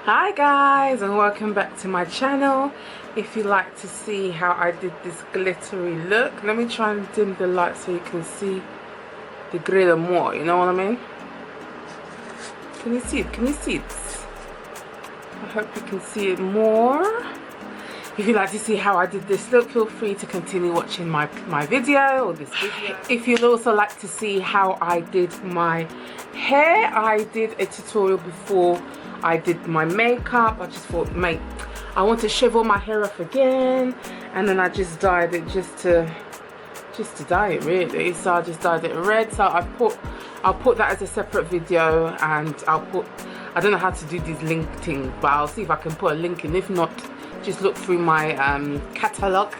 Hi guys, and welcome back to my channel. If you like to see how I did this glittery look, let me try and dim the light so you can see the glitter more, you know what I mean? Can you see it? Can you see it? I hope you can see it more. If you'd like to see how I did this look, feel free to continue watching my video or this video. If you'd also like to see how I did my hair, I did a tutorial before I did my makeup. I just thought, I want to shave all my hair off again, and then I just dyed it just to dye it really. So I just dyed it red. So I'll put that as a separate video, and I don't know how to do these link things, but I'll see if I can put a link in. If not, just look through my catalog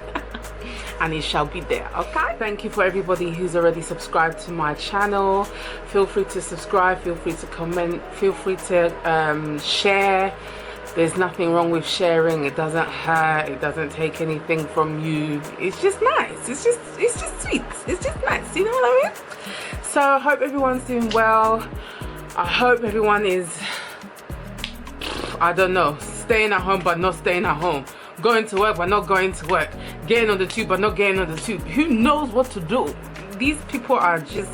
and it shall be there. Okay, thank you for everybody who's already subscribed to my channel. Feel free to subscribe, feel free to comment, feel free to share. There's nothing wrong with sharing. It doesn't hurt, it doesn't take anything from you. It's just nice, it's just sweet, it's just nice, you know what I mean? So I hope everyone's doing well. I hope everyone is, I don't know, staying at home but not staying at home, going to work but not going to work, getting on the tube but not getting on the tube. Who knows what to do? These people are just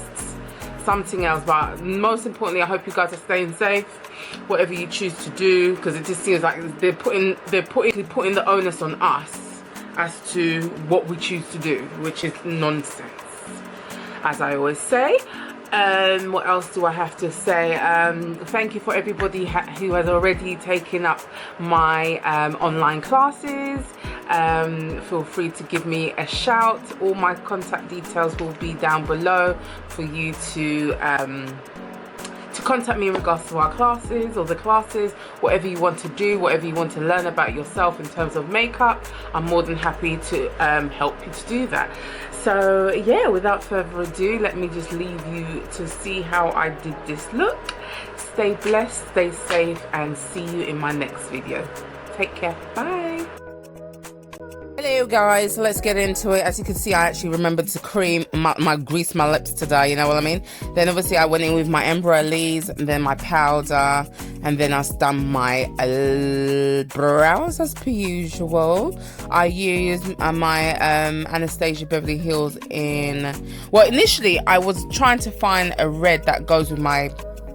something else. But most importantly, I hope you guys are staying safe, whatever you choose to do, because it just seems like they're putting the onus on us as to what we choose to do, which is nonsense, as I always say. What else do I have to say? Thank you for everybody who has already taken up my online classes. Feel free to give me a shout. All my contact details will be down below for you to contact me in regards to our classes or the classes, whatever you want to do, whatever you want to learn about yourself in terms of makeup. I'm more than happy to help you to do that. So yeah, without further ado, let me just leave you to see how I did this look. Stay blessed, stay safe, and see you in my next video. Take care, bye. Hello guys, so let's get into it. As you can see, I actually remembered to grease my lips today, you know what I mean? Then obviously I went in with my Embryolisse, and then my powder, and then I done my brows as per usual. I used my Anastasia Beverly Hills well, initially I was trying to find a red that goes with my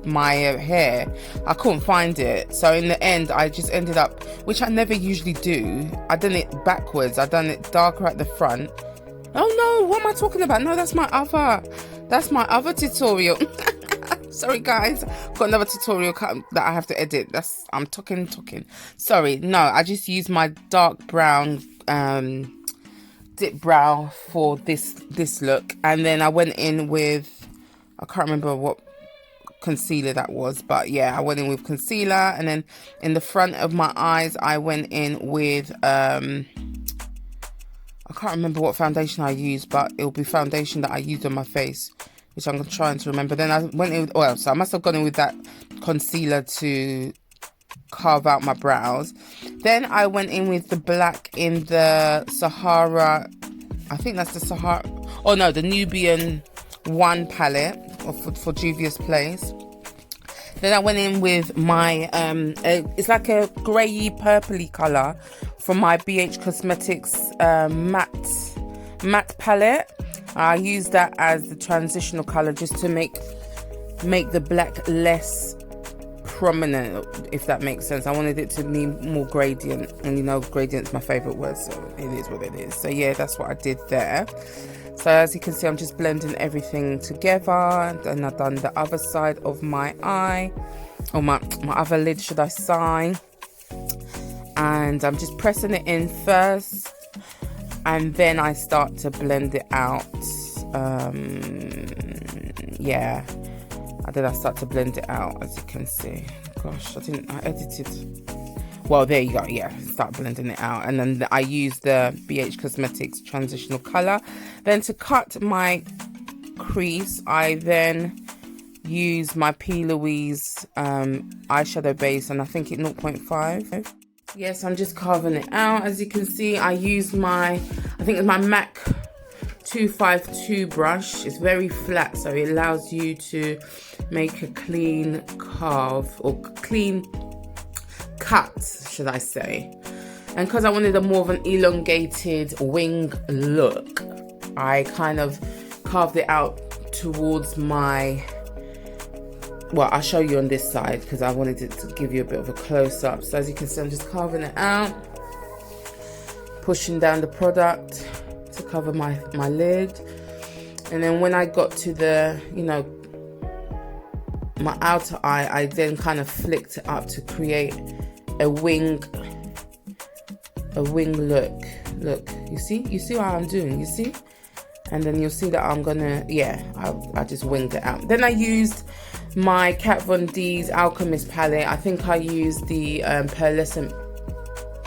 hair. I couldn't find it, so in the end I just ended up, which I never usually do, I done it backwards. I done it darker at the front. Oh no, what am I talking about? No, that's my other tutorial. Sorry guys, got another tutorial that I have to edit. I'm talking. Sorry, no, I just used my dark brown dip brow for this look, and then I went in with, I can't remember what concealer that was, but yeah, I went in with concealer, and then in the front of my eyes I went in with I can't remember what foundation I used, but it'll be foundation that I used on my face, which I'm trying to remember. Then I went in with, so I must have gone in with that concealer to carve out my brows. Then I went in with the black in the Sahara, I think that's the Sahara, oh no, the Nubian II Palette for Juvia's Place. Then I went in with my it's like a greyy purpley colour from my BH Cosmetics matte palette. I used that as the transitional colour just to make the black less prominent, if that makes sense. I wanted it to be more gradient, and you know, gradient's my favourite word, so it is what it is. So yeah, that's what I did there. So as you can see, I'm just blending everything together, and I've done the other side of my eye, or my other lid, should I say, and I'm just pressing it in first, and then I start to blend it out. Yeah, and then I start to blend it out, as you can see. Gosh, I edited. Well, there you go, yeah, start blending it out. And then I use the BH Cosmetics transitional colour. Then to cut my crease, I then use my P. Louise eyeshadow base, and I think it's 0.5. Yes, I'm just carving it out. As you can see, I use I think it's my MAC 252 brush. It's very flat, so it allows you to make a clean carve, or clean cut, should I say. And because I wanted a more of an elongated wing look, I kind of carved it out towards my, well, I'll show you on this side because I wanted it to give you a bit of a close-up. So as you can see, I'm just carving it out, pushing down the product to cover my lid. And then when I got to the, you know, my outer eye, I then kind of flicked it up to create a wing look. Look, you see what I'm doing, you see? And then you'll see that I'm gonna, yeah, I just winged it out. Then I used my Kat Von D's Alchemist Palette. I think I used the pearlescent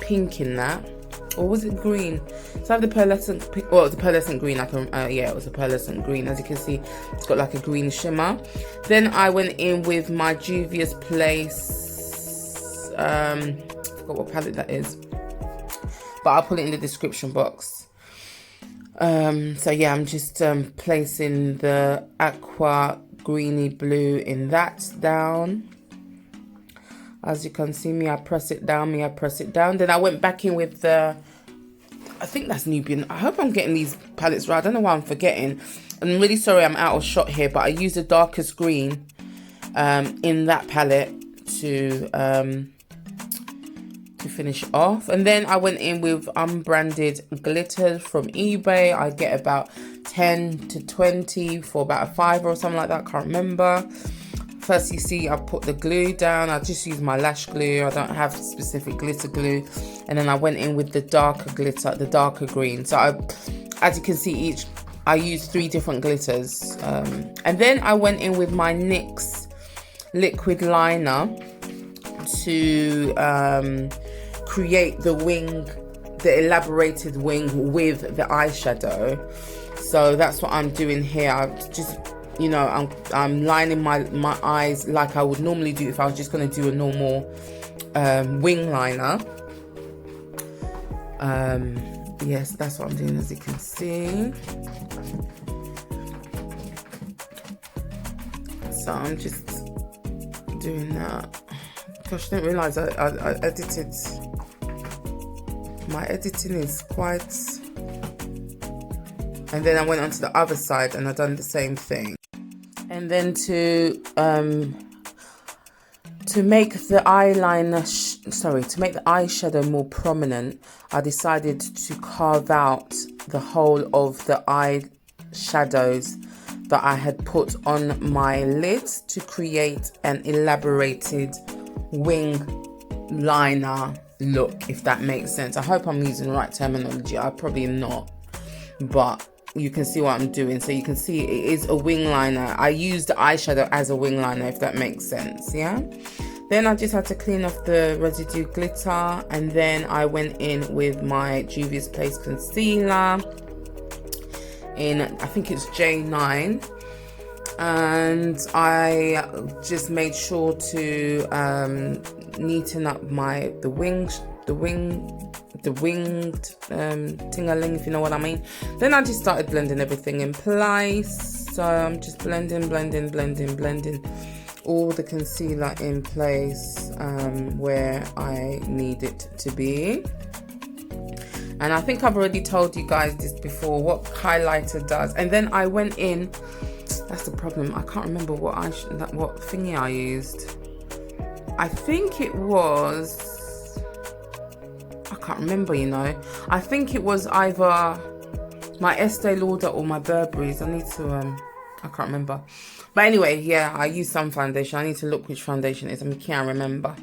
pink in that, or was it green? So I have the pearlescent pink, well, the pearlescent green. I can, yeah, it was a pearlescent green. As you can see, it's got like a green shimmer. Then I went in with my Juvia's Place. I forgot what palette that is, but I'll put it in the description box. So yeah, I'm just placing the aqua greeny blue in that down. As you can see, I press it down. Then I went back in with the, I think that's Nubian. I hope I'm getting these palettes right. I don't know why I'm forgetting. I'm really sorry I'm out of shot here, but I used the darkest green in that palette to finish off. And then I went in with unbranded glitters from eBay. I get about 10 to 20 for about a $5 or something like that, can't remember. First, you see I put the glue down. I just use my lash glue. I don't have specific glitter glue. And then I went in with the darker glitter, the darker green. So as you can see, I used 3 different glitters. And then I went in with my NYX liquid liner to create the wing, the elaborated wing with the eyeshadow. So that's what I'm doing here. I've just, you know, I'm lining my eyes like I would normally do if I was just going to do a normal wing liner. Yes, that's what I'm doing, as you can see. So I'm just doing that. Gosh, I didn't realise I edited. My editing is quite... And then I went onto the other side and I done the same thing. And then to make the eyeliner, to make the eyeshadow more prominent, I decided to carve out the whole of the eyeshadows that I had put on my lids to create an elaborated wing liner look, if that makes sense. I hope I'm using the right terminology. I probably am not, but you can see what I'm doing. So you can see it is a wing liner. I used the eyeshadow as a wing liner, if that makes sense. Yeah. Then I just had to clean off the residue glitter, and then I went in with my Juvia's Place concealer in, I think it's J9, and I just made sure to neaten up the winged ting-a-ling, if you know what I mean. Then I just started blending everything in place. So I'm just blending all the concealer in place where I need it to be. And I think I've already told you guys this before, what highlighter does. And then I went in, that's the problem, I can't remember what thingy I used. I think it was, I can't remember, you know. I think it was either my Estee Lauder or my Burberry's. I need to, I can't remember. But anyway, yeah, I used some foundation. I need to look which foundation it is. I can't remember.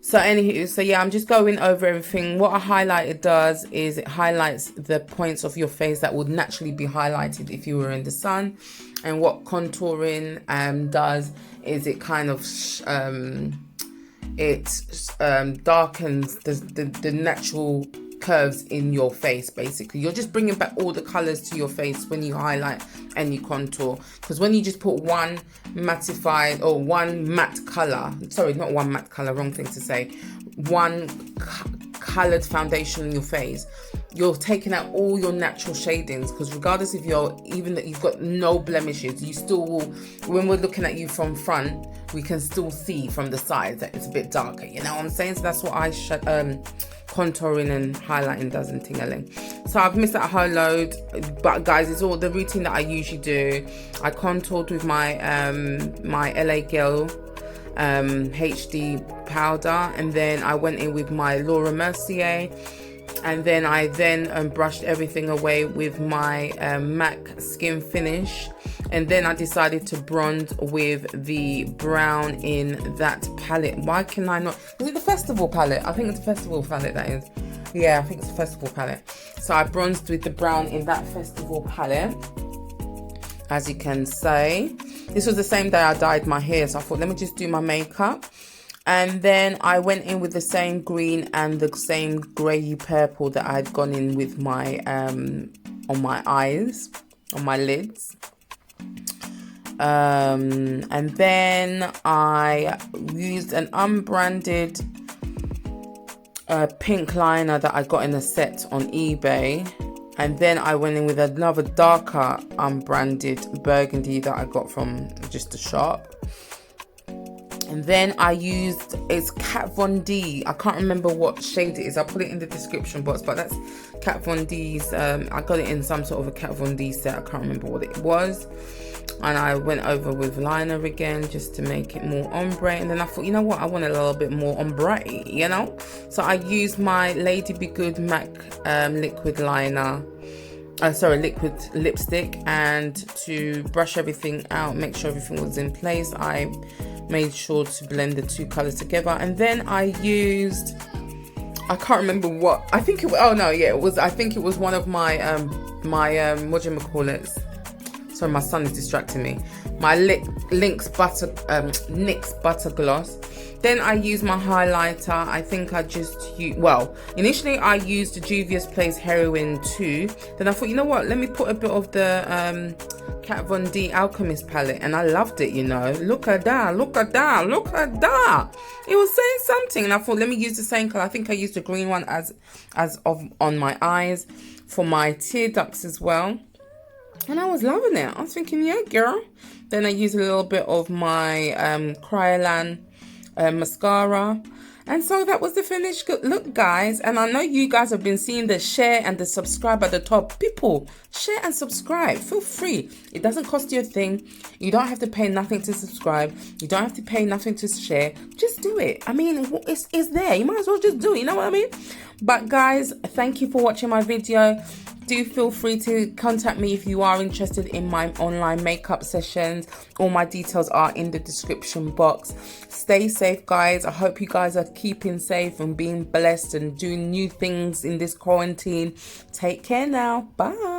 So anywho, so yeah, I'm just going over everything. What a highlighter does is it highlights the points of your face that would naturally be highlighted if you were in the sun. And what contouring does is it kind of darkens the natural curves in your face. Basically, you're just bringing back all the colors to your face when you highlight and you contour, because when you just put one mattified or one matte color, sorry, not one matte color, wrong thing to say, one colored foundation in your face, you're taking out all your natural shadings. Because regardless if you're, even that you've got no blemishes, you still will, when we're looking at you from front, we can still see from the side that it's a bit darker, you know what I'm saying? So that's what contouring and highlighting does in Ting-a-ling. So I've missed out a whole load, but guys, it's all the routine that I usually do. I contoured with my my LA Girl HD powder, and then I went in with my Laura Mercier, and then I brushed everything away with my MAC Skin Finish, and then I decided to bronze with the brown in that palette. Why can I not? Is it the Festival palette? I think it's the Festival palette, that is. Yeah, I think it's the Festival palette. So I bronzed with the brown in that Festival palette, as you can say. This was the same day I dyed my hair, so I thought, let me just do my makeup. And then I went in with the same green and the same grey purple that I had gone in with my on my eyes, on my lids. And then I used an unbranded pink liner that I got in a set on eBay. And then I went in with another darker unbranded burgundy that I got from just the shop. And then I used, it's Kat Von D. I can't remember what shade it is. I'll put it in the description box, but that's Kat Von D's. I got it in some sort of a Kat Von D set. I can't remember what it was. And I went over with liner again just to make it more ombre. And then I thought, you know what? I want a little bit more ombre, you know? So I used my Lady Be Good MAC liquid liner. Liquid lipstick. And to brush everything out, make sure everything was in place, I made sure to blend the two colors together. And then I used, I can't remember what, I think it was, oh no, yeah, it was, I think it was one of my what do you call it? Sorry, my son is distracting me. My NYX Butter Gloss. Then I used my highlighter. I think I just used, well, initially I used the Juvia's Place Heroine 2. Then I thought, you know what, let me put a bit of the Kat Von D Alchemist Palette, and I loved it, you know. Look at that, look at that, look at that. It was saying something, and I thought, let me use the same color. I think I used the green one as on my eyes for my tear ducts as well. And I was loving it. I was thinking, yeah, girl. Then I used a little bit of my Kryolan mascara. And so that was the finished look, guys. And I know you guys have been seeing the share and the subscribe at the top. People, share and subscribe. Feel free. It doesn't cost you a thing. You don't have to pay nothing to subscribe. You don't have to pay nothing to share. Just do it. I mean, it's there. You might as well just do it. You know what I mean? But guys, thank you for watching my video. Do feel free to contact me if you are interested in my online makeup sessions. All my details are in the description box. Stay safe, guys. I hope you guys are keeping safe and being blessed and doing new things in this quarantine. Take care now. Bye.